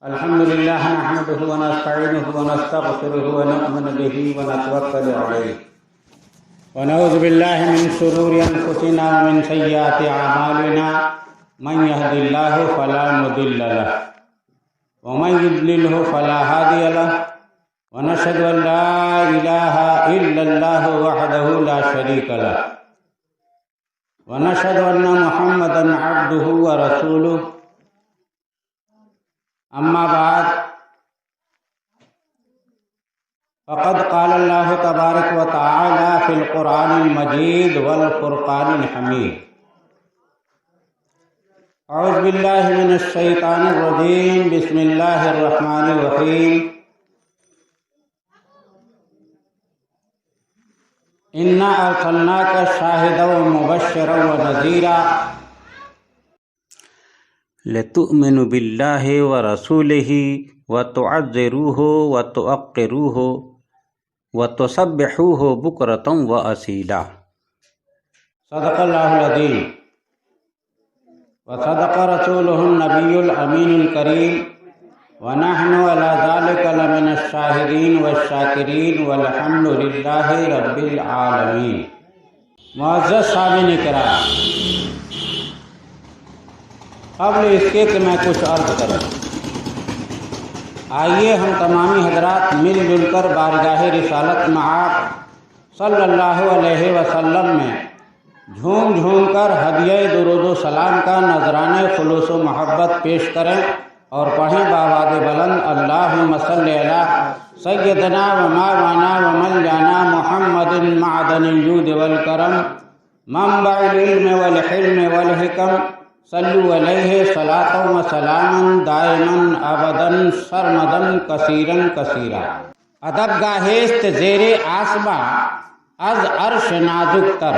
الحمد لله نحمده ونستعينه ونستغفره ونؤمن به ونتوكل عليه ونعوذ بالله من شرور أنفسنا ومن سيئات أعمالنا من يهد الله فلا مضل له ومن يضلله فلا هادي له ونشهد أن لا إله إلا الله وحده لا شريك له ونشهد أن محمدا عبده ورسوله أما بعد فقد قال الله تبارك وتعالى في القرآن المجيد والفرقان الحميد أعوذ بالله من الشيطان الرجيم بسم الله الرحمن الرحيم إنا أرسلناك شاهدا ومبشرا ونذيرا لتؤمنوا بالله ورسوله وتعزروه وتوقروه وتسبحوه بكرة وأصيلا صدق الله العظيم وصدق رسوله النبي الأمين الكريم ونحن على ذلك لمن الشاهدين والشاكرين والحمد لله رب العالمين. معزز سامعین کرام، قبل اس کے کہ میں کچھ عرض کروں، آئیے ہم تمامی حضرات مل جل کر بارگاہ رسالت معاق صلی اللہ علیہ وسلم میں جھوم جھوم کر ہدیہ درود و سلام کا نذرانہ خلوص و محبت پیش کریں اور پڑھیں بآواز بلند: اللہم صلی علی سیدنا و مولانا و مولانا محمد معدن الجود والکرم منبع العلم والحلم والحکم صلو علیہ صلاۃ و سلاما دائما ابدا سرمدا کثیرا کثیرا. ادب گاہست زیر آسماں از عرش نازک تر،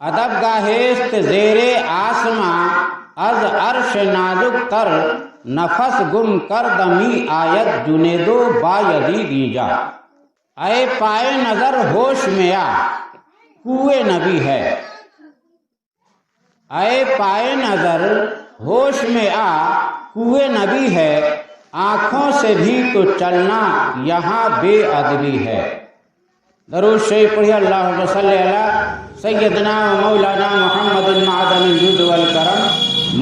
ادب گاہست زیر آسماں از عرش نازک تر، نفس گم کردمی آیت جنید و بایزید جا. اے پائے نظر ہوش میں آ، کوئے نبی ہے. اے پائے نظر ہوش میں آ، کوئے نبی ہے. آنکھوں سے بھی تو چلنا یہاں بے ادبی ہے. درود شریف پڑھیے. اللہم صلی علی سیدنا و مولانا محمد معدن الجود والکرم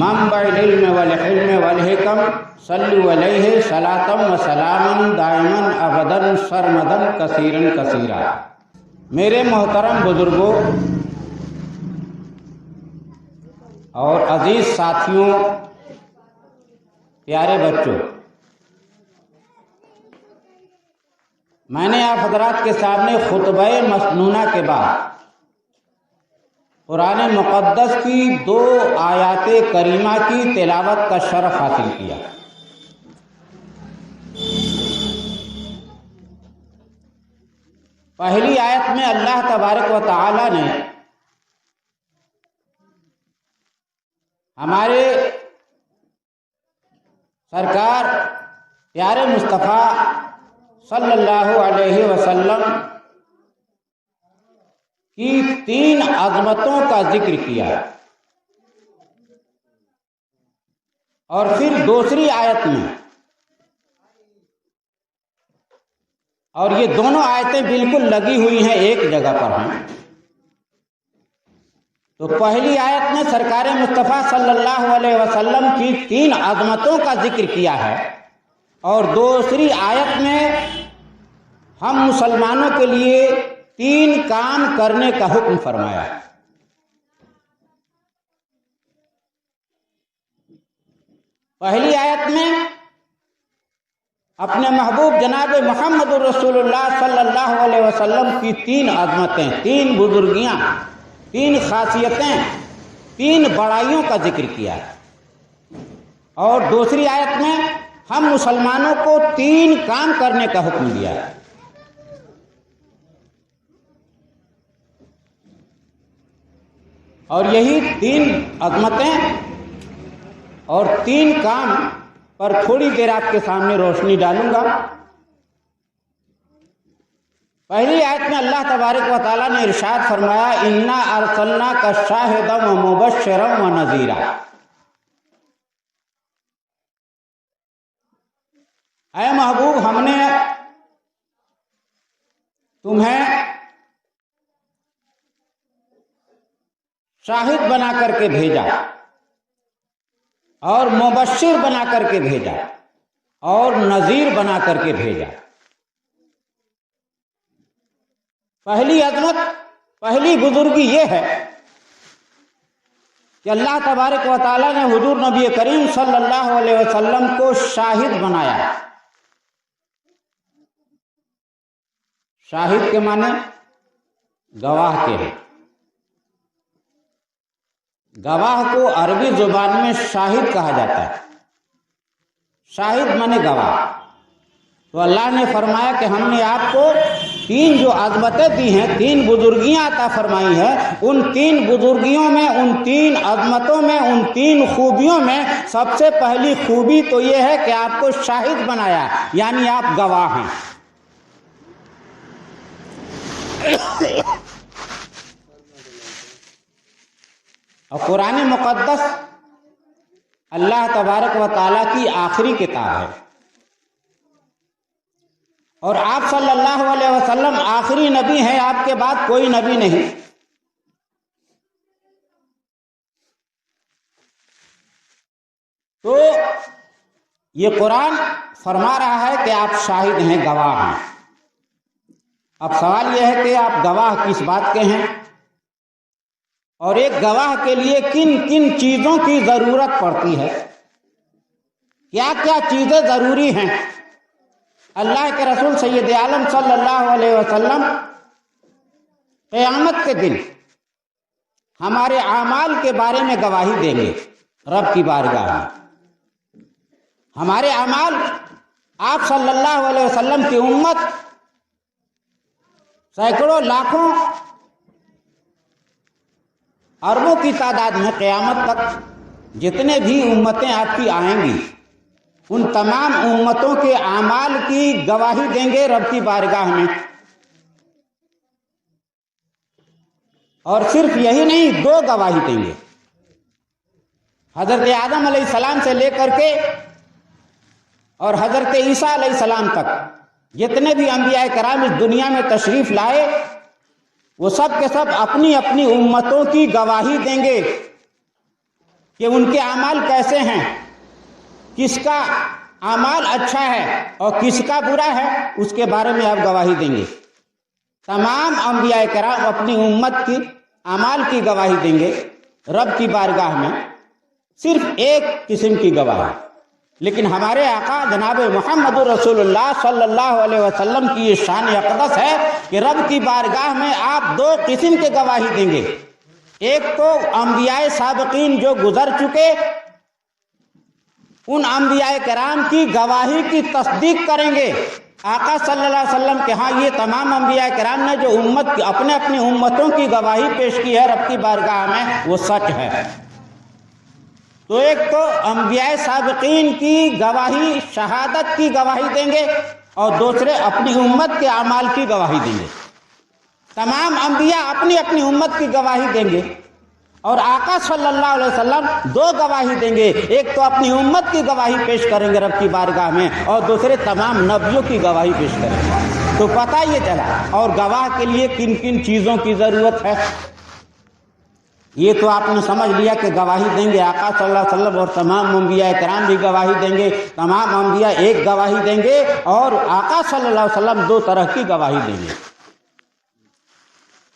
منبع العلم والحلم والحکم صلو علیہ صلاۃ و سلاما دائما ابدا سرمدا کثیرا کثیرا. میرے محترم بزرگوں اور عزیز ساتھیوں، پیارے بچوں، میں نے آپ حضرات کے سامنے خطبہ مسنونہ کے بعد قرآن مقدس کی 2 آیات کریمہ کی تلاوت کا شرف حاصل کیا. پہلی آیت میں اللہ تبارک و تعالی نے ہمارے سرکار پیارے مصطفیٰ صلی اللہ علیہ وسلم کی 3 عظمتوں کا ذکر کیا، اور پھر دوسری آیت میں، اور یہ دونوں آیتیں بالکل لگی ہوئی ہیں، ایک جگہ پر ہیں. تو پہلی آیت میں سرکار مصطفیٰ صلی اللہ علیہ وسلم کی 3 عظمتوں کا ذکر کیا ہے، اور دوسری آیت میں ہم مسلمانوں کے لیے 3 کام کرنے کا حکم فرمایا ہے. پہلی آیت میں اپنے محبوب جناب محمد رسول اللہ صلی اللہ علیہ وسلم کی 3 عظمتیں، 3 بزرگیاں، 3 خاصیتیں، 3 بڑائیوں کا ذکر کیا ہے. اور دوسری آیت میں ہم مسلمانوں کو 3 کام کرنے کا حکم دیا ہے. اور یہی 3 عظمتیں اور 3 کام پر تھوڑی دیر آپ کے سامنے روشنی ڈالوں گا. پہلی آیت میں اللہ تبارک و تعالیٰ نے ارشاد فرمایا: انا ارسلناک شاہدا و مبشرا و نذیرا. اے محبوب ہم نے تمہیں شاہد بنا کر کے بھیجا اور مبشر بنا کر کے بھیجا اور نذیر بنا کر کے بھیجا۔ پہلی عظمت، پہلی بزرگی یہ ہے کہ اللہ تبارک و تعالیٰ نے حضور نبی کریم صلی اللہ علیہ وسلم کو شاہد بنایا۔ شاہد کے معنی گواہ کے ہیں۔ گواہ کو عربی زبان میں شاہد کہا جاتا ہے۔ شاہد معنی گواہ۔ تو اللہ نے فرمایا کہ ہم نے آپ کو تین جو عظمتیں دی ہیں، تین بزرگیاں عطا فرمائی ہیں، ان تین بزرگیوں میں، ان تین عظمتوں میں، ان تین خوبیوں میں سب سے پہلی خوبی تو یہ ہے کہ آپ کو شاہد بنایا، یعنی آپ گواہ ہیں۔ اور قرآن مقدس اللہ تبارک و تعالیٰ کی آخری کتاب ہے، اور آپ صلی اللہ علیہ وسلم آخری نبی ہیں، آپ کے بعد کوئی نبی نہیں۔ تو یہ قرآن فرما رہا ہے کہ آپ شاہد ہیں، گواہ ہیں۔ اب سوال یہ ہے کہ آپ گواہ کس بات کے ہیں، اور ایک گواہ کے لیے کن کن چیزوں کی ضرورت پڑتی ہے، کیا کیا چیزیں ضروری ہیں۔ اللہ کے رسول سید عالم صلی اللہ علیہ وسلم قیامت کے دن ہمارے اعمال کے بارے میں گواہی دیں گے رب کی بارگاہ میں۔ ہمارے اعمال، آپ صلی اللہ علیہ وسلم کی امت سینکڑوں لاکھوں اربوں کی تعداد میں قیامت تک جتنے بھی امتیں آپ کی آئیں گی، ان تمام امتوں کے اعمال کی گواہی دیں گے رب کی بارگاہ میں۔ اور صرف یہی نہیں، دو گواہی دیں گے۔ حضرت آدم علیہ السلام سے لے کر کے اور حضرت عیسیٰ علیہ السلام تک جتنے بھی انبیاء کرام اس دنیا میں تشریف لائے، وہ سب کے سب اپنی اپنی امتوں کی گواہی دیں گے کہ ان کے اعمال کیسے ہیں، کس کا اعمال اچھا ہے اور کس کا برا ہے، اس کے بارے میں آپ گواہی دیں گے۔ تمام انبیاء کرام اپنی امت کی اعمال کی گواہی دیں گے رب کی بارگاہ میں، صرف ایک قسم کی گواہی۔ لیکن ہمارے آقا جناب محمد رسول اللہ صلی اللہ علیہ وسلم کی یہ شان اقدس ہے کہ رب کی بارگاہ میں آپ دو قسم کے گواہی دیں گے۔ ایک تو انبیاء سابقین جو گزر چکے، ان انبیاء کرام کی گواہی کی تصدیق کریں گے۔ آقا صلی اللہ علیہ وسلم کہ ہاں یہ تمام انبیاء کرام نے جو امت کی اپنے اپنی امتوں کی گواہی پیش کی ہے رب کی بارگاہ میں، وہ سچ ہے۔ تو ایک تو انبیاء سابقین کی گواہی، شہادت کی گواہی دیں گے، اور دوسرے اپنی امت کے اعمال کی گواہی دیں گے۔ تمام انبیاء اپنی اپنی امت کی گواہی دیں گے، اور آقا صلی اللہ علیہ وسلم دو گواہی دیں گے۔ ایک تو اپنی امت کی گواہی پیش کریں گے رب کی بارگاہ میں، اور دوسرے تمام نبیوں کی گواہی پیش کریں گے۔ تو پتہ یہ چلا، اور گواہ کے لیے کن کن چیزوں کی ضرورت ہے، یہ تو آپ نے سمجھ لیا کہ گواہی دیں گے آقا صلی اللہ علیہ وسلم، اور تمام انبیاء کرام بھی گواہی دیں گے۔ تمام انبیاء ایک گواہی دیں گے، اور آقا صلی اللہ علیہ وسلم دو طرح کی گواہی دیں گے۔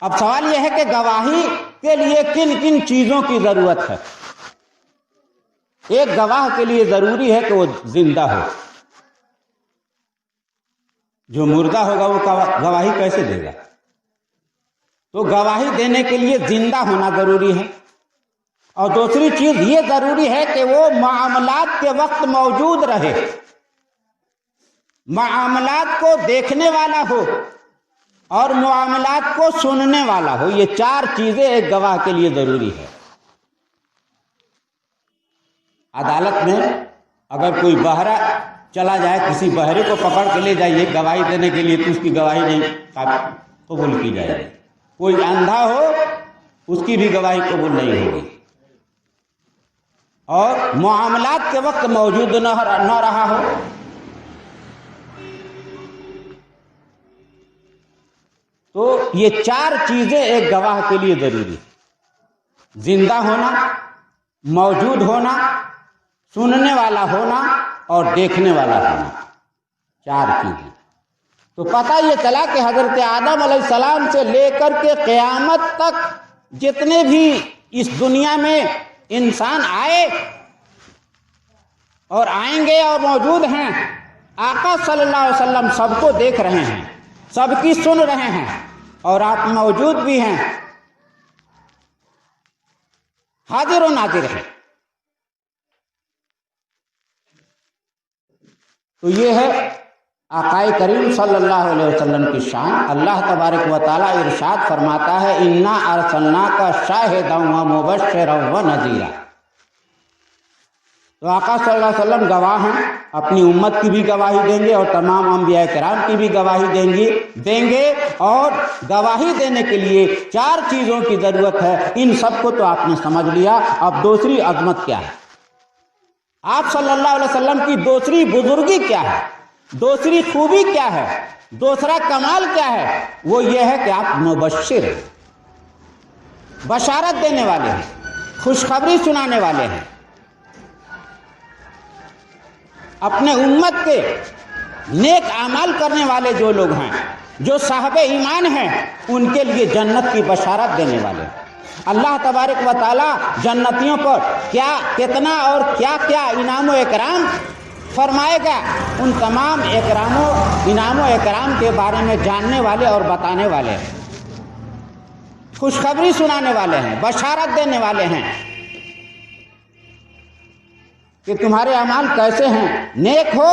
اب سوال یہ ہے کہ گواہی کے لیے کن کن چیزوں کی ضرورت ہے۔ ایک گواہ کے لیے ضروری ہے کہ وہ زندہ ہو۔ جو مردہ ہوگا وہ گواہی کیسے دے گا؟ تو گواہی دینے کے لیے زندہ ہونا ضروری ہے، اور دوسری چیز یہ ضروری ہے کہ وہ معاملات کے وقت موجود رہے، معاملات کو دیکھنے والا ہو اور معاملات کو سننے والا ہو۔ یہ چار چیزیں ایک گواہ کے لیے ضروری ہے۔ عدالت میں اگر کوئی بہرا چلا جائے، کسی بہرے کو پکڑ کے لے جائیے گواہی دینے کے لیے، تو اس کی گواہی نہیں قبول کی جائے گی۔ کوئی اندھا ہو، اس کی بھی گواہی قبول نہیں ہوگی۔ اور معاملات کے وقت موجود نہ رہا ہو، تو یہ چار چیزیں ایک گواہ کے لیے ضروری ہے: زندہ ہونا، موجود ہونا، سننے والا ہونا اور دیکھنے والا ہونا، چار چیزیں۔ تو پتہ یہ چلا کہ حضرت آدم علیہ السلام سے لے کر کے قیامت تک جتنے بھی اس دنیا میں انسان آئے اور آئیں گے اور موجود ہیں، آقا صلی اللہ علیہ وسلم سب کو دیکھ رہے ہیں، سب کی سن رہے ہیں، اور آپ موجود بھی ہیں، حاضر و ناظر ہیں۔ تو یہ ہے آقا کریم صلی اللہ علیہ وسلم کی شان۔ اللہ تبارک و تعالیٰ ارشاد فرماتا ہے: انا ارسلناک شاہدا و مبشرا و نذیرا۔ تو آقا صلی اللہ علیہ وسلم گواہ ہیں، اپنی امت کی بھی گواہی دیں گے اور تمام انبیاء کرام کی بھی گواہی دیں گے، اور گواہی دینے کے لیے چار چیزوں کی ضرورت ہے۔ ان سب کو تو آپ نے سمجھ لیا۔ اب دوسری عظمت کیا ہے؟ آپ صلی اللہ علیہ وسلم کی دوسری بزرگی کیا ہے؟ دوسری خوبی کیا ہے؟ دوسرا کمال کیا ہے؟ وہ یہ ہے کہ آپ مبشر ہیں، بشارت دینے والے ہیں، خوشخبری سنانے والے ہیں۔ اپنے امت کے نیک اعمال کرنے والے جو لوگ ہیں، جو صاحب ایمان ہیں، ان کے لیے جنت کی بشارت دینے والے ہیں۔ اللہ تبارک و تعالیٰ جنتیوں پر کیا، کتنا اور کیا کیا انعام و اکرام فرمائے گا، ان تمام انعام و اکرام کے بارے میں جاننے والے اور بتانے والے ہیں، خوشخبری سنانے والے ہیں، بشارت دینے والے ہیں کہ تمہارے اعمال کیسے ہیں، نیک ہو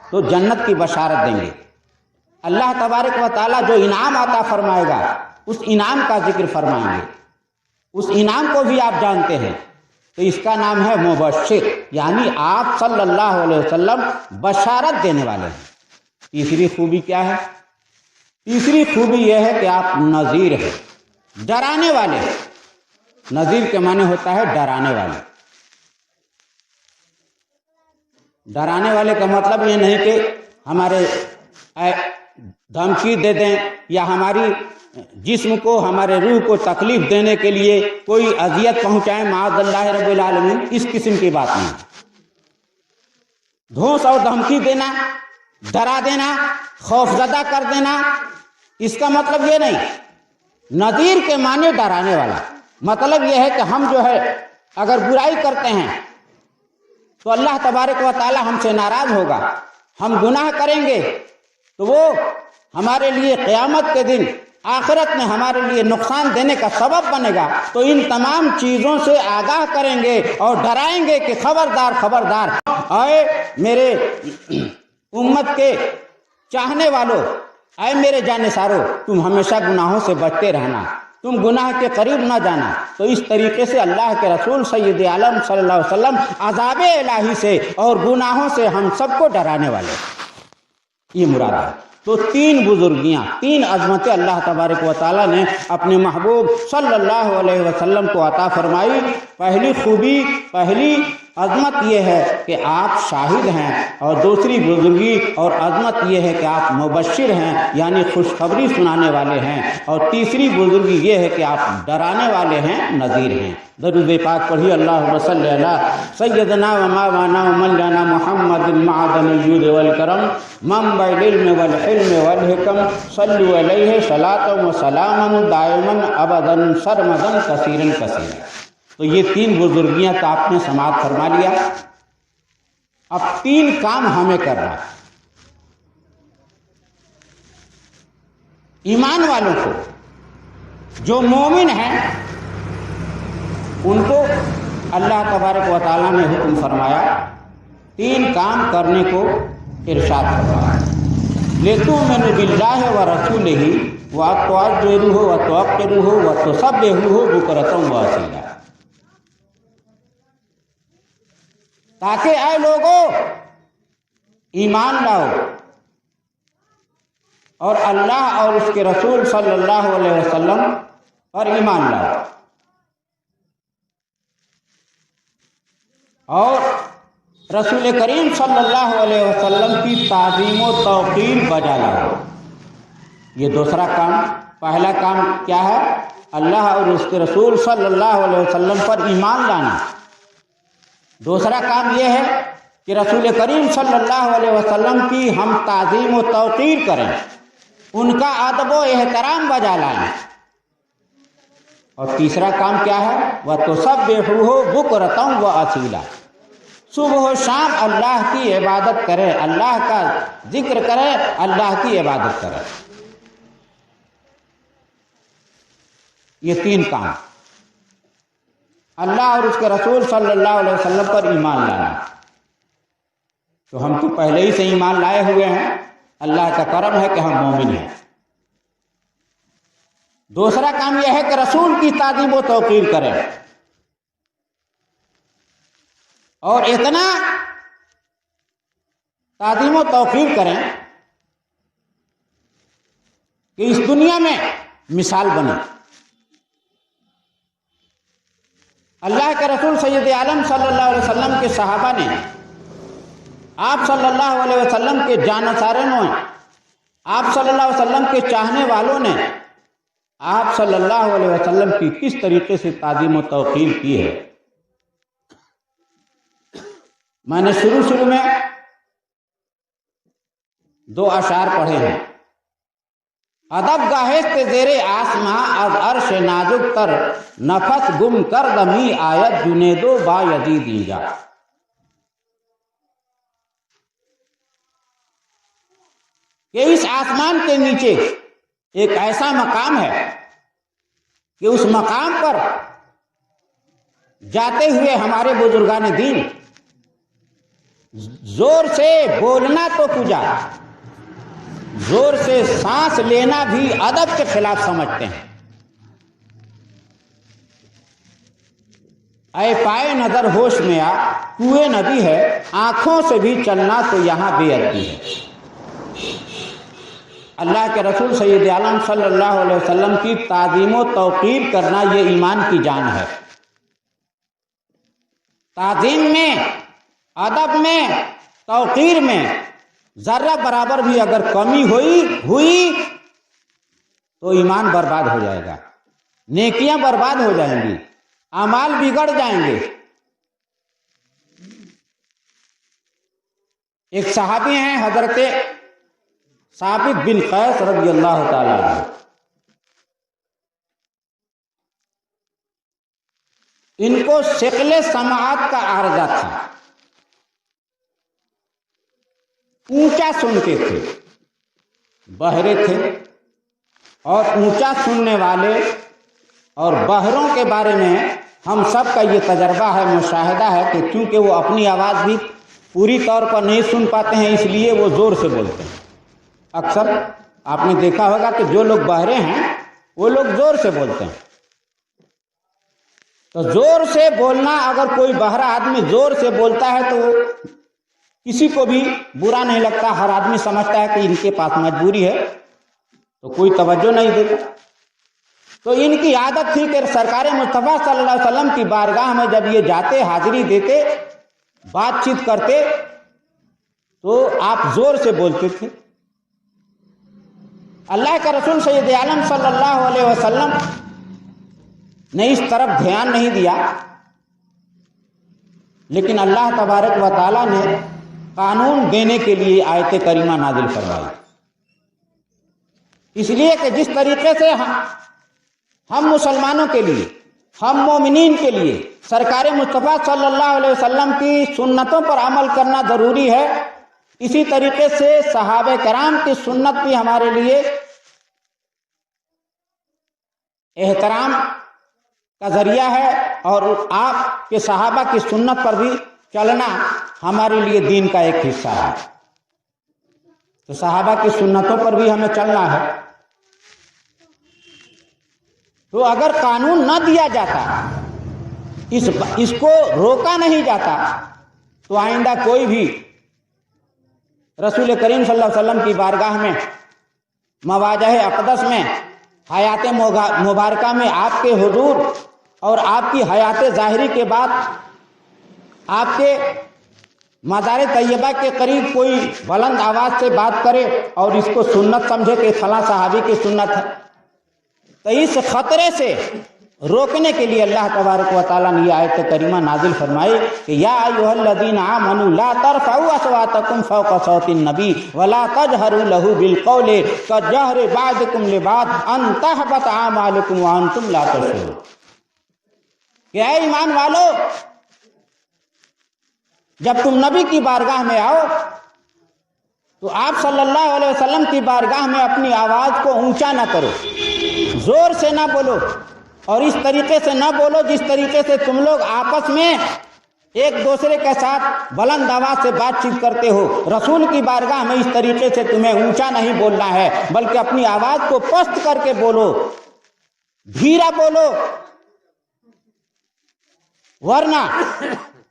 تو جنت کی بشارت دیں گے۔ اللہ تبارک و تعالیٰ جو انعام عطا فرمائے گا، اس انعام کا ذکر فرمائیں گے۔ اس انعام کو بھی آپ جانتے ہیں، تو اس کا نام ہے مبشر، یعنی آپ صلی اللہ علیہ وسلم بشارت دینے والے ہیں۔ تیسری خوبی کیا ہے؟ تیسری خوبی یہ ہے کہ آپ نذیر ہیں، ڈرانے والے۔ نذیر کے معنی ہوتا ہے ڈرانے والے۔ ڈرانے والے کا مطلب یہ نہیں کہ ہمارے دھمکی دے دیں یا ہماری جسم کو، ہمارے روح کو تکلیف دینے کے لیے کوئی اذیت پہنچائیں، معاذ اللہ رب العالمین، اس قسم کی بات نہیں۔ دھوس اور دھمکی دینا، ڈرا دینا، خوفزدہ کر دینا، اس کا مطلب یہ نہیں۔ نذیر کے معنی ڈرانے والا، مطلب یہ ہے کہ ہم جو ہے اگر برائی کرتے ہیں تو اللہ تبارک و تعالی ہم سے ناراض ہوگا، ہم گناہ کریں گے تو وہ ہمارے لیے قیامت کے دن، آخرت میں ہمارے لیے نقصان دینے کا سبب بنے گا۔ تو ان تمام چیزوں سے آگاہ کریں گے اور ڈرائیں گے کہ خبردار خبردار، اے میرے امت کے چاہنے والوں، اے میرے جانشارو، تم ہمیشہ گناہوں سے بچتے رہنا، تم گناہ کے قریب نہ جانا۔ تو اس طریقے سے اللہ کے رسول سید عالم صلی اللہ علیہ وسلم عذاب الہی سے اور گناہوں سے ہم سب کو ڈرانے والے، یہ مراد ہے۔ تو تین بزرگیاں، تین عظمتیں اللہ تبارک و تعالیٰ نے اپنے محبوب صلی اللہ علیہ وسلم کو عطا فرمائی۔ پہلی خوبی، پہلی عظمت یہ ہے کہ آپ شاہد ہیں، اور دوسری بزرگی اور عظمت یہ ہے کہ آپ مبشر ہیں، یعنی خوشخبری سنانے والے ہیں، اور تیسری بزرگی یہ ہے کہ آپ ڈرانے والے ہیں، نذیر ہیں۔ درود پاک پڑھی، اللہم صلی علی سیدنا و مولانا و مولانا محمد معدن الجود والکرم منبع العلم والحلم والحکم، صلوا علیہ صلاۃ و سلاما دائما ابدا سرمدا کثیرا کثیرا۔ تو یہ تین بزرگیاں تو آپ نے سماعت فرما لیا۔ اب تین کام ہمیں کرنا ہے۔ ایمان والوں کو، جو مومن ہیں، ان کو اللہ تبارک و تعالیٰ نے حکم فرمایا، تین کام کرنے کو ارشاد فرمایا۔ لِتُؤْمِنُوا بِاللَّهِ وَرَسُولِهِ وَتُعَزِّرُوهُ وَتُوَقِّرُوهُ وَتُسَبِّحُوهُ بُكْرَةً وَأَصِيلًا۔ تاکہ اے لوگو ایمان لاؤ اور اللہ اور اس کے رسول صلی اللہ علیہ وسلم پر ایمان لاؤ، اور رسول کریم صلی اللہ علیہ وسلم کی تعظیم و توقیر بجا لاؤ۔ یہ دوسرا کام پہلا کام کیا ہے؟ اللہ اور اس کے رسول صلی اللہ علیہ وسلم پر ایمان لانا۔ دوسرا کام یہ ہے کہ رسول کریم صلی اللہ علیہ وسلم کی ہم تعظیم و توقیر کریں، ان کا ادب و احترام بجا لائیں۔ اور تیسرا کام کیا ہے؟ وَتُسَبِّحُوهُ بُكْرَةً وَأَصِيلًا، صبح و شام اللہ کی عبادت کرے، اللہ کا ذکر کرے، اللہ کی عبادت کرے۔ یہ تین کام، اللہ اور اس کے رسول صلی اللہ علیہ وسلم پر ایمان لانا۔ تو ہم تو پہلے ہی سے ایمان لائے ہوئے ہیں، اللہ کا کرم ہے کہ ہم مومن ہیں۔ دوسرا کام یہ ہے کہ رسول کی تعظیم و توقیر کریں، اور اتنا تعظیم و توقیر کریں کہ اس دنیا میں مثال بنے۔ اللہ کے رسول سید عالم صلی اللہ علیہ وسلم کے صحابہ نے آپ صلی اللہ علیہ وسلم کے جانصاروں نے، آپ صلی اللہ علیہ وسلم کے چاہنے والوں نے آپ صلی اللہ علیہ وسلم کی کس طریقے سے تعظیم و توقیر کی ہے۔ میں نے شروع میں 2 اشعار پڑھے ہیں۔ ادب گاہست زیر آسماں از عرش نازک تر، نفس گم کرد می آیت جنیدو با یزید اینجا۔ کہ اس آسمان کے نیچے ایک ایسا مقام ہے کہ اس مقام پر جاتے ہوئے ہمارے بزرگان دین زور سے بولنا تو کجا، زور سے سانس لینا بھی ادب کے خلاف سمجھتے ہیں۔ اے پائے نظر ہوش میں آ، کوئے ندی ہے، آنکھوں سے بھی چلنا تو یہاں بے ادبی ہے۔ اللہ کے رسول سید عالم صلی اللہ علیہ وسلم کی تعظیم و توقیر کرنا یہ ایمان کی جان ہے۔ تعظیم میں، ادب میں، توقیر میں ذرہ برابر بھی اگر کمی ہوئی تو ایمان برباد ہو جائے گا، نیکیاں برباد ہو جائیں گی، اعمال بگڑ جائیں گے۔ ایک صحابی ہیں حضرت ثابت بن قیس رضی اللہ تعالی عنہ، ان کو ثقل سماعت کا عارضہ تھا، اونچا سنتے تھے، بہرے تھے، اور اونچا سننے والے اور بہروں کے بارے میں ہم سب کا یہ تجربہ ہے، مشاہدہ ہے کہ چونکہ وہ اپنی آواز بھی پوری طور پر نہیں سن پاتے ہیں، اس لیے وہ زور سے بولتے ہیں۔ اکثر آپ نے دیکھا ہوگا کہ جو لوگ بہرے ہیں وہ لوگ زور سے بولتے ہیں۔ تو زور سے بولنا، اگر کوئی بہرا آدمی زور سے بولتا ہے تو کسی کو بھی برا نہیں لگتا، ہر آدمی سمجھتا ہے کہ ان کے پاس مجبوری ہے تو کوئی توجہ نہیں دیتا۔ تو ان کی عادت تھی کہ سرکار مصطفیٰ صلی اللہ علیہ وسلم کی بارگاہ میں جب یہ جاتے، حاضری دیتے، بات چیت کرتے تو آپ زور سے بولتے تھے۔ اللہ کا رسول سید عالم صلی اللہ علیہ وسلم نے اس طرف دھیان نہیں دیا، لیکن اللہ تبارک و تعالیٰ نے قانون دینے کے لیے آیت کریمہ نازل فرمائی۔ اس لیے کہ جس طریقے سے ہم مسلمانوں کے لیے، ہم مومنین کے لیے سرکار مصطفیٰ صلی اللہ علیہ وسلم کی سنتوں پر عمل کرنا ضروری ہے، اسی طریقے سے صحابہ کرام کی سنت بھی ہمارے لیے احترام کا ذریعہ ہے، اور آپ کے صحابہ کی سنت پر بھی چلنا ہمارے لیے دین کا ایک حصہ ہے۔ تو صحابہ کی سنتوں پر بھی ہمیں چلنا ہے۔ تو اگر قانون نہ دیا جاتا، اس کو روکا نہیں جاتا، تو آئندہ کوئی بھی رسول کریم صلی اللہ علیہ وسلم کی بارگاہ میں، مواجہ اقدس میں، حیات مبارکہ میں آپ کے حضور اور آپ کی حیات ظاہری کے بعد آپ کے مزار طیبہ کے قریب کوئی بلند آواز سے بات کرے اور اس کو سنت سمجھے کہ فلاں صحابی کی سنت ہے، تو اس خطرے سے روکنے کے لیے اللہ تبارک و تعالیٰ نے یہ آیت کریمہ نازل فرمائی کہ یا ایھا الذین آمنوا لا ترفعوا اصواتکم فوق صوت النبی ولا تجہروا لہ بالقول کجہر بعضکم لبعض ان تحبط اعمالکم وانتم لا تشعرون، کہ اے ایمان والو جب تم نبی کی بارگاہ میں آؤ تو آپ صلی اللہ علیہ وسلم کی بارگاہ میں اپنی آواز کو اونچا نہ کرو، زور سے نہ بولو، اور اس طریقے سے نہ بولو جس طریقے سے تم لوگ آپس میں ایک دوسرے کے ساتھ بلند آواز سے بات چیت کرتے ہو۔ رسول کی بارگاہ میں اس طریقے سے تمہیں اونچا نہیں بولنا ہے، بلکہ اپنی آواز کو پست کر کے بولو، دھیرا بولو، ورنہ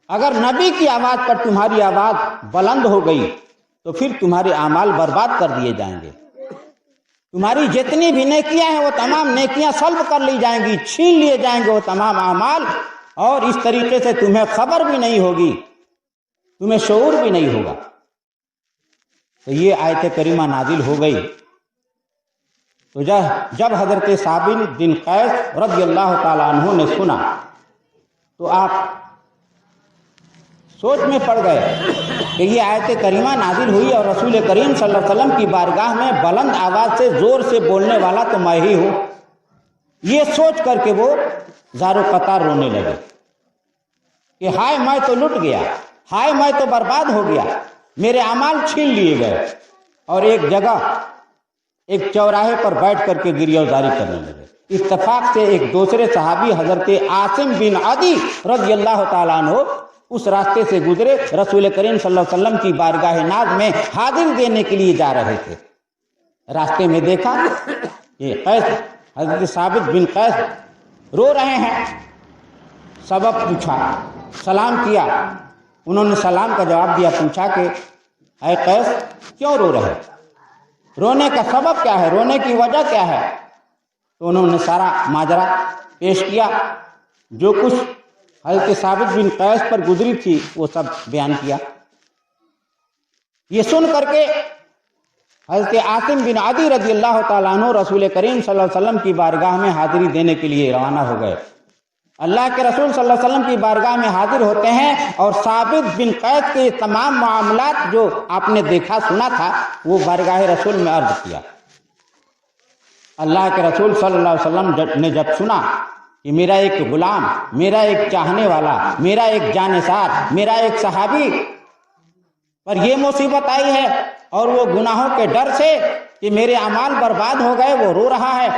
اگر نبی کی آواز پر تمہاری آواز بلند ہو گئی تو پھر تمہارے اعمال برباد کر دیے جائیں گے، تمہاری جتنی بھی نیکیاں ہیں وہ تمام نیکیاں سلب کر لی جائیں گی، چھین لیے جائیں گے وہ تمام اعمال، اور اس طریقے سے تمہیں خبر بھی نہیں ہوگی، تمہیں شعور بھی نہیں ہوگا۔ تو یہ آیت کریمہ نازل ہو گئی تو جب حضرت ثابت بن قیس رضی اللہ تعالیٰ عنہ نے سنا تو آپ سوچ میں پڑ گئے کہ یہ آیت کریمہ نازل ہوئی اور رسول کریم صلی اللہ علیہ وسلم کی بارگاہ میں بلند آواز سے زور سے بولنے والا تو میں ہی ہوں۔ یہ سوچ کر کے وہ زار و قطار رونے لگے کہ ہائے میں تو لٹ گیا، ہائے میں تو برباد ہو گیا، میرے اعمال چھین لیے گئے، اور ایک جگہ ایک چوراہے پر بیٹھ کر کے گریہ وزاری کرنے لگے۔ اتفاق سے ایک دوسرے صحابی حضرت عاصم بن عدی رضی اللہ تعالیٰ عنہ اس راستے سے گزرے، رسول کریم صلی اللہ علیہ وسلم کی بارگاہ ناز میں حاضر دینے کے لیے جا رہے تھے۔ راستے میں دیکھا کہ قیس حضرت ثابت بن قیس رو رہے ہیں، سبب پوچھا، سلام کیا، انہوں نے سلام کا جواب دیا، پوچھا کہ اے قیس کیوں رو رہے، رونے کا سبب کیا ہے، رونے کی وجہ کیا ہے؟ تو انہوں نے سارا ماجرا پیش کیا، جو کچھ حضرت ثابت بن قیس پر گزری تھی وہ سب بیان کیا۔ یہ سن کر کے حضرت عاصم بن عدی رضی اللہ تعالیٰ عنہ رسول کریم صلی اللہ علیہ وسلم کی بارگاہ میں حاضری دینے کے لیے روانہ ہو گئے۔ اللہ کے رسول صلی اللہ علیہ وسلم کی بارگاہ میں حاضر ہوتے ہیں اور ثابت بن قیس کے تمام معاملات جو آپ نے دیکھا سنا تھا وہ بارگاہ رسول میں عرض کیا۔ اللہ کے رسول صلی اللہ علیہ وسلم نے جب سنا کہ میرا ایک غلام، میرا ایک چاہنے والا، میرا ایک جانثار، میرا ایک صحابی پر یہ مصیبت آئی ہے اور وہ گناہوں کے ڈر سے کہ میرے اعمال برباد ہو گئے وہ رو رہا ہے،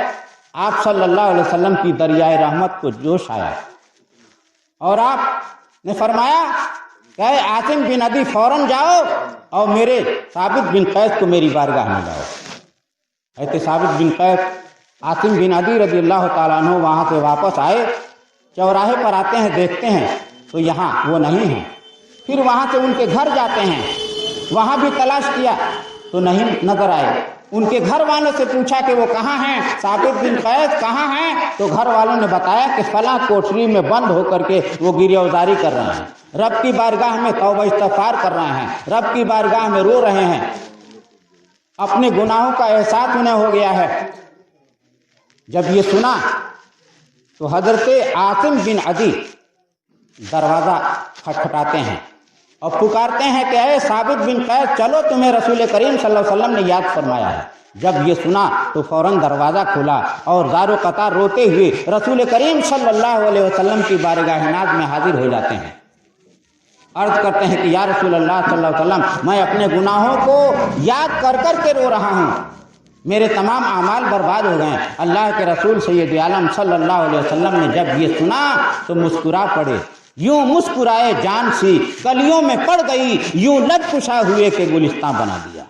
آپ صلی اللہ علیہ وسلم کی دریائے رحمت کو جوش آیا اور آپ نے فرمایا کہ اے عاصم بن عدی فوراً جاؤ اور میرے ثابت بن قیس کو میری بارگاہ میں لاؤ۔ حضرت ثابت بن قیس عاصم بن عدی رضی اللہ تعالیٰ عنہ وہاں سے واپس آئے، چوراہے پر آتے ہیں، دیکھتے ہیں تو یہاں وہ نہیں ہیں، پھر وہاں سے ان کے گھر جاتے ہیں، وہاں بھی تلاش کیا تو نہیں نظر آئے، ان کے گھر والوں سے پوچھا کہ وہ کہاں ہیں، ثابت بن قیس کہاں ہیں، تو گھر والوں نے بتایا کہ فلاں کوٹری میں بند ہو کر کے وہ گریہ وزاری کر رہے ہیں، رب کی بارگاہ میں توبہ استغفار کر رہے ہیں، رب کی بارگاہ میں رو رہے ہیں، اپنے گناہوں کا احساس انہیں ہو گیا ہے۔ جب یہ سنا تو حضرت عاصم بن عدی دروازہ کھٹکھٹاتے ہیں اور پکارتے ہیں کہ اے ثابت بن قیس چلو، تمہیں رسول کریم صلی اللہ علیہ وسلم نے یاد فرمایا ہے۔ جب یہ سنا تو فوراً دروازہ کھلا اور زار و قطار روتے ہوئے رسول کریم صلی اللہ علیہ وسلم کی بارگاہ ناز میں حاضر ہو جاتے ہیں، عرض کرتے ہیں کہ یا رسول اللہ صلی اللہ علیہ وسلم میں اپنے گناہوں کو یاد کر کر کے رو رہا ہوں، میرے تمام اعمال برباد ہو گئے۔ اللہ کے رسول سید عالم صلی اللہ علیہ وسلم نے جب یہ سنا تو مسکرا پڑے، یوں مسکرائے جان سی کلیوں میں پڑ گئی، یوں لب کشا ہوئے کہ گلستان بنا دیا۔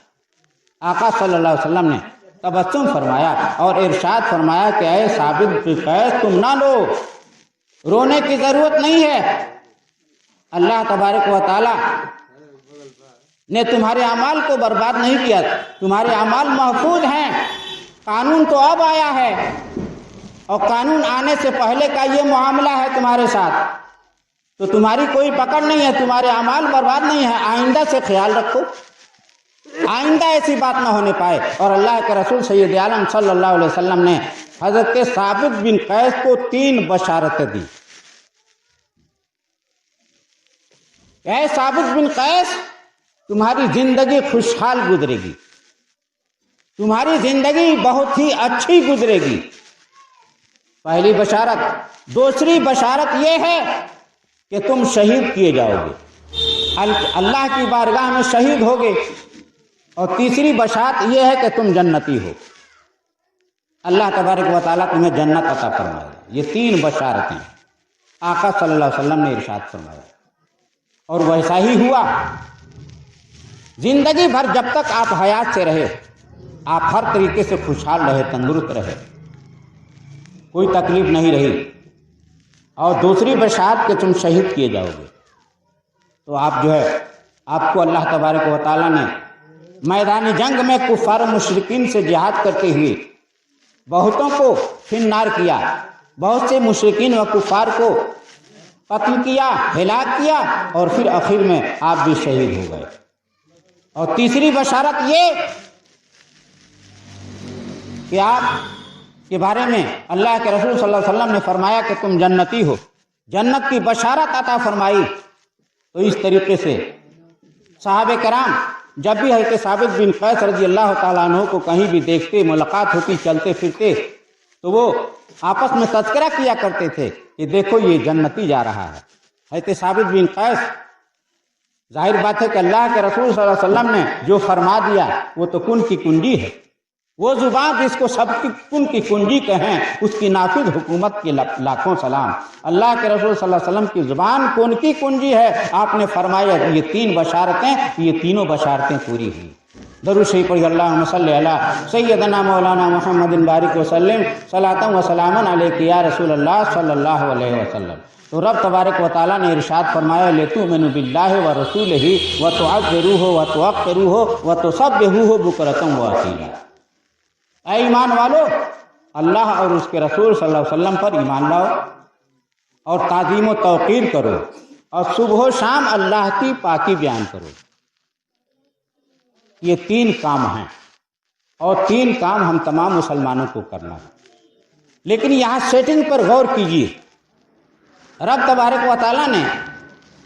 آقا صلی اللہ علیہ وسلم نے تبسم فرمایا اور ارشاد فرمایا کہ اے ثابت بن قیس تم نہ لو، رونے کی ضرورت نہیں ہے، اللہ تبارک و تعالی نے تمہارے اعمال کو برباد نہیں کیا، تمہارے اعمال محفوظ ہیں، قانون تو اب آیا ہے اور قانون آنے سے پہلے کا یہ معاملہ ہے تمہارے ساتھ، تو تمہاری کوئی پکڑ نہیں ہے، تمہارے اعمال برباد نہیں ہے، آئندہ سے خیال رکھو۔ آئندہ ایسی بات نہ ہونے پائے۔ اور اللہ کے رسول سید عالم صلی اللہ علیہ وسلم نے حضرت ثابت بن قیس کو 3 بشارتیں دی۔ اے ثابت بن قیس، تمہاری زندگی خوشحال گزرے گی، تمہاری زندگی بہت ہی اچھی گزرے گی، پہلی بشارت۔ دوسری بشارت یہ ہے کہ تم شہید کیے جاؤ گے، اللہ کی بارگاہ میں شہید ہوگے۔ اور تیسری بشارت یہ ہے کہ تم جنتی ہو، اللہ تبارک و تعالیٰ تمہیں جنت عطا فرمائے۔ یہ 3 بشارتیں آقا صلی اللہ علیہ وسلم نے ارشاد فرمایا، اور ویسا ہی ہوا۔ زندگی بھر جب تک آپ حیات سے رہے، آپ ہر طریقے سے خوشحال رہے، تندرست رہے، کوئی تکلیف نہیں رہی۔ اور دوسری بشارت کہ تم شہید کیے جاؤ گے، تو آپ جو ہے، آپ کو اللہ تبارک و تعالیٰ نے میدان جنگ میں کفار و مشرکین سے جہاد کرتے ہوئے بہتوں کو فنار کیا، بہت سے مشرکین و کفار کو قتل کیا، ہلاک کیا، اور پھر آخر میں آپ بھی شہید ہو گئے۔ اور تیسری بشارت یہ کہ آپ کے بارے میں اللہ کے رسول صلی اللہ علیہ وسلم نے فرمایا کہ تم جنتی ہو، جنت کی بشارت عطا فرمائی۔ تو اس طریقے سے صحابہ کرام جب بھی حضرت ثابت بن قیس رضی اللہ تعالیٰ عنہ کو کہیں بھی دیکھتے، ملاقات ہوتی، چلتے پھرتے، تو وہ آپس میں تذکرہ کیا کرتے تھے کہ دیکھو یہ جنتی جا رہا ہے۔ حضرت ثابت بن قیس، ظاہر بات ہے کہ اللہ کے رسول صلی اللہ علیہ وسلم نے جو فرما دیا وہ تو کن کی کنجی ہے، وہ زبان جس کو سب کی کن کی کنجی کہیں، اس کی نافذ حکومت کے لاکھوں سلام۔ اللہ کے رسول صلی اللہ علیہ وسلم کی زبان کن کی کنجی ہے۔ آپ نے فرمایا کہ یہ 3 بشارتیں، یہ تینوں بشارتیں پوری ہوئی۔ درود شریف پڑھی، اللہم صلی علی سیدنا مولانا محمد بارک وسلم، صلاۃ و سلام علیک یا رسول اللہ صلی اللہ علیہ وسلم۔ تو رب تبارک و تعالیٰ نے ارشاد فرمایا، لِتُؤْمِنُوا بِاللَّهِ وَرَسُولِهِ وَتُعَزِّرُوهُ وَتُوَقِّرُوهُ وَتُسَبِّحُوهُ بُكْرَةً وَأَصِيلًا۔ اے ایمان والو، اللہ اور اس کے رسول صلی اللہ علیہ وسلم پر ایمان لاؤ اور تعظیم و توقیر کرو، اور صبح و شام اللہ کی پاکی بیان کرو۔ یہ 3 کام ہیں، اور 3 کام ہم تمام مسلمانوں کو کرنا ہے۔ لیکن یہاں سیٹنگ پر غور کیجیے۔ رب تبارک و تعالیٰ نے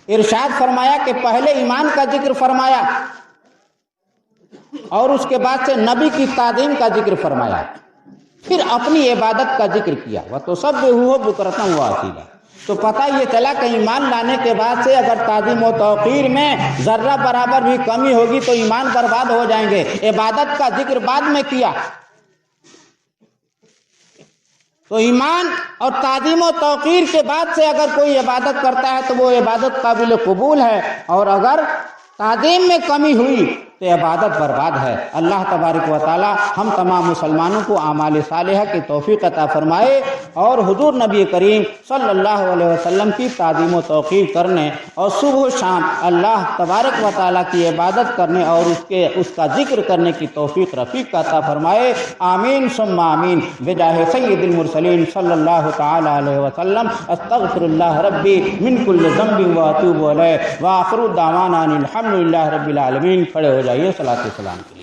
ارشاد فرمایا کہ پہلے ایمان کا ذکر فرمایا، اور اس کے بعد سے نبی کی تعظیم کا ذکر فرمایا، پھر اپنی عبادت کا ذکر کیا، وَتُسَبِّحُوهُ بُكْرَةً وَأَصِيلًا۔ تو پتہ یہ چلا کہ ایمان لانے کے بعد سے اگر تعظیم و توقیر میں ذرہ برابر بھی کمی ہوگی تو ایمان برباد ہو جائیں گے۔ عبادت کا ذکر بعد میں کیا، تو ایمان اور تعظیم و توقیر کے بعد سے اگر کوئی عبادت کرتا ہے تو وہ عبادت قابل قبول ہے، اور اگر تعظیم میں کمی ہوئی تو عبادت برباد ہے۔ اللہ تبارک و تعالی ہم تمام مسلمانوں کو اعمال صالحہ کی توفیق عطا فرمائے، اور حضور نبی کریم صلی اللہ علیہ وسلم کی تعظیم و توقیر کرنے اور صبح و شام اللہ تبارک و تعالی کی عبادت کرنے اور اس کا ذکر کرنے کی توفیق رفیق عطا فرمائے۔ آمین ثم آمین، بجاہ سید المرسلین صلی اللہ تعالی علیہ وسلم۔ استغفر اللہ ربی من کل ذنب واتوب الیہ، وآخر دعوانا الحمد للہ رب العالمین۔ کھڑے ہو جائیے صلاۃ و سلام کے لیے۔